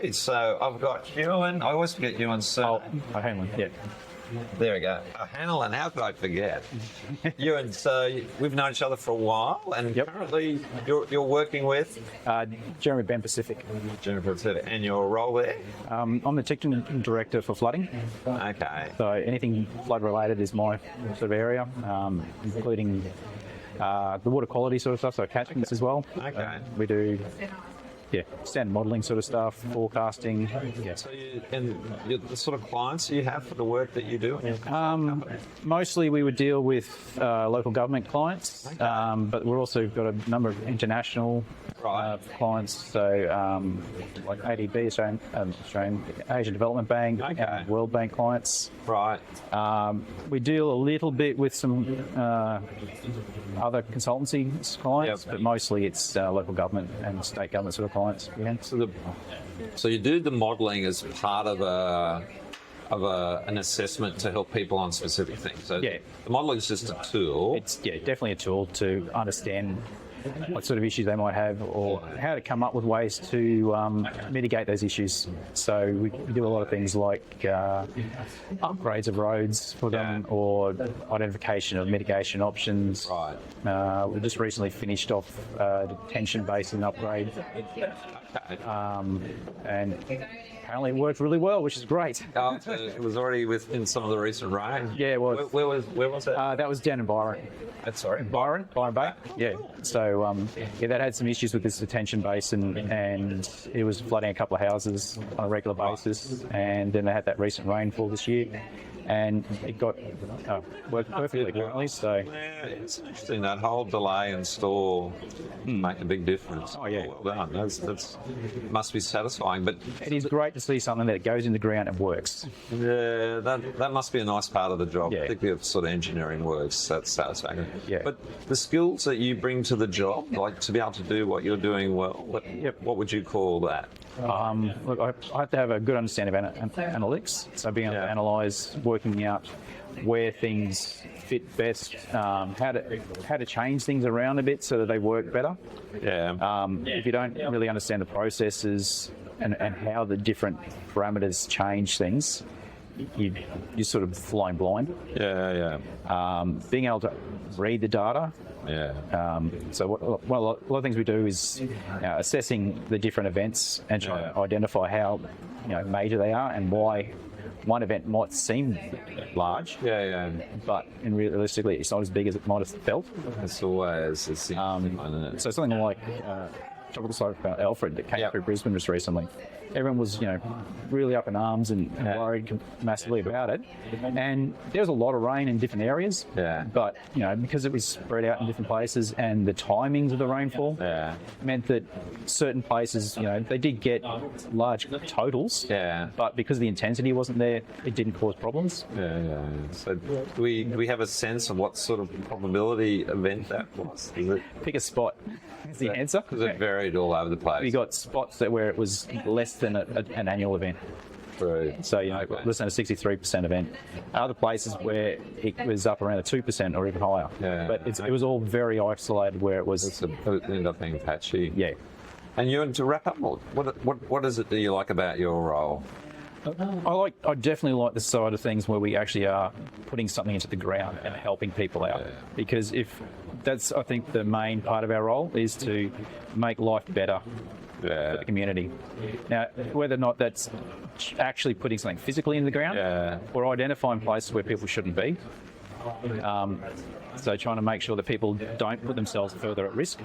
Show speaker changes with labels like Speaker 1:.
Speaker 1: Okay, so I've got Ewan. I always forget Ewan's surname.
Speaker 2: O'Hanlon, yeah.
Speaker 1: There we go. O'Hanlon, how could I forget? Ewan, so we've known each other for a while, and currently you're working with
Speaker 2: Jeremy Ben Pacific.
Speaker 1: Jennifer Pacific, and your role there?
Speaker 2: I'm the technical director for flooding.
Speaker 1: Okay.
Speaker 2: So anything flood related is my sort of area, including the water quality sort of stuff, so catchments as well.
Speaker 1: Okay.
Speaker 2: We do standard modelling sort of stuff, forecasting. Yeah.
Speaker 1: So the sort of clients you have for the work that you do?
Speaker 2: Mostly we would deal with local government clients, but we've also got a number of international clients, so like ADB, Australian Asian Development Bank, World Bank clients.
Speaker 1: Right.
Speaker 2: We deal a little bit with some other consultancy clients, but mostly it's local government and state government sort of clients. Yeah.
Speaker 1: So you do the modelling as part of an assessment to help people on specific things. So the modelling is just a tool.
Speaker 2: It's definitely a tool to understand what sort of issues they might have, or how to come up with ways to mitigate those issues. So we do a lot of things like upgrades of roads for them, or identification of mitigation options.
Speaker 1: Right.
Speaker 2: We just recently finished off detention basin upgrade, and apparently it worked really well, which is great.
Speaker 1: It was already within some of the recent rain.
Speaker 2: Yeah, it was.
Speaker 1: Where was it?
Speaker 2: That was down in Byron. Byron Bay. Yeah. So that had some issues with this detention basin, and it was flooding a couple of houses on a regular basis. And then they had that recent rainfall this year, and it got worked perfectly currently. So
Speaker 1: it's interesting, that whole delay and store make a big difference.
Speaker 2: Oh yeah,
Speaker 1: well done. That's must be satisfying. But
Speaker 2: it is great to see something that goes in the ground and works.
Speaker 1: Yeah, that must be a nice part of the job, particularly if sort of engineering works. That's satisfying.
Speaker 2: Yeah.
Speaker 1: But the skills that you bring to the job, like to be able to do what you're doing well, what would you call that?
Speaker 2: Look, I have to have a good understanding of analytics, so being able to analyse, working out where things fit best, how to change things around a bit so that they work better.
Speaker 1: Yeah.
Speaker 2: If you don't really understand the processes and how the different parameters change things, you're sort of flying blind.
Speaker 1: Yeah.
Speaker 2: Being able to read the data.
Speaker 1: Yeah.
Speaker 2: So a lot of things we do is assessing the different events and trying to identify how major they are and why one event might seem large.
Speaker 1: Yeah.
Speaker 2: But realistically, it's not as big as it might have felt.
Speaker 1: It's always isn't it?
Speaker 2: So something like tropical cyclone Alfred that came through Brisbane just recently. Everyone was, really up in arms and worried massively about it. And there was a lot of rain in different areas.
Speaker 1: Yeah.
Speaker 2: But, because it was spread out in different places and the timings of the rainfall meant that certain places, they did get large totals.
Speaker 1: Yeah.
Speaker 2: But because the intensity wasn't there, it didn't cause problems.
Speaker 1: Yeah. So do we have a sense of what sort of probability event that was?
Speaker 2: Pick a spot is the answer.
Speaker 1: Because it varied all over the place.
Speaker 2: We got spots where it was less than an annual event.
Speaker 1: True.
Speaker 2: So, less than a 63% event. Other places where it was up around a 2% or even higher.
Speaker 1: Yeah.
Speaker 2: But it was all very isolated where it was.
Speaker 1: It ended up being patchy.
Speaker 2: Yeah.
Speaker 1: And to wrap up, what is it that you like about your role?
Speaker 2: I definitely like the side of things where we actually are putting something into the ground and helping people out. Because that's, I think, the main part of our role is to make life better for the community. Now, whether or not that's actually putting something physically in the ground or identifying places where people shouldn't be. So trying to make sure that people don't put themselves further at risk.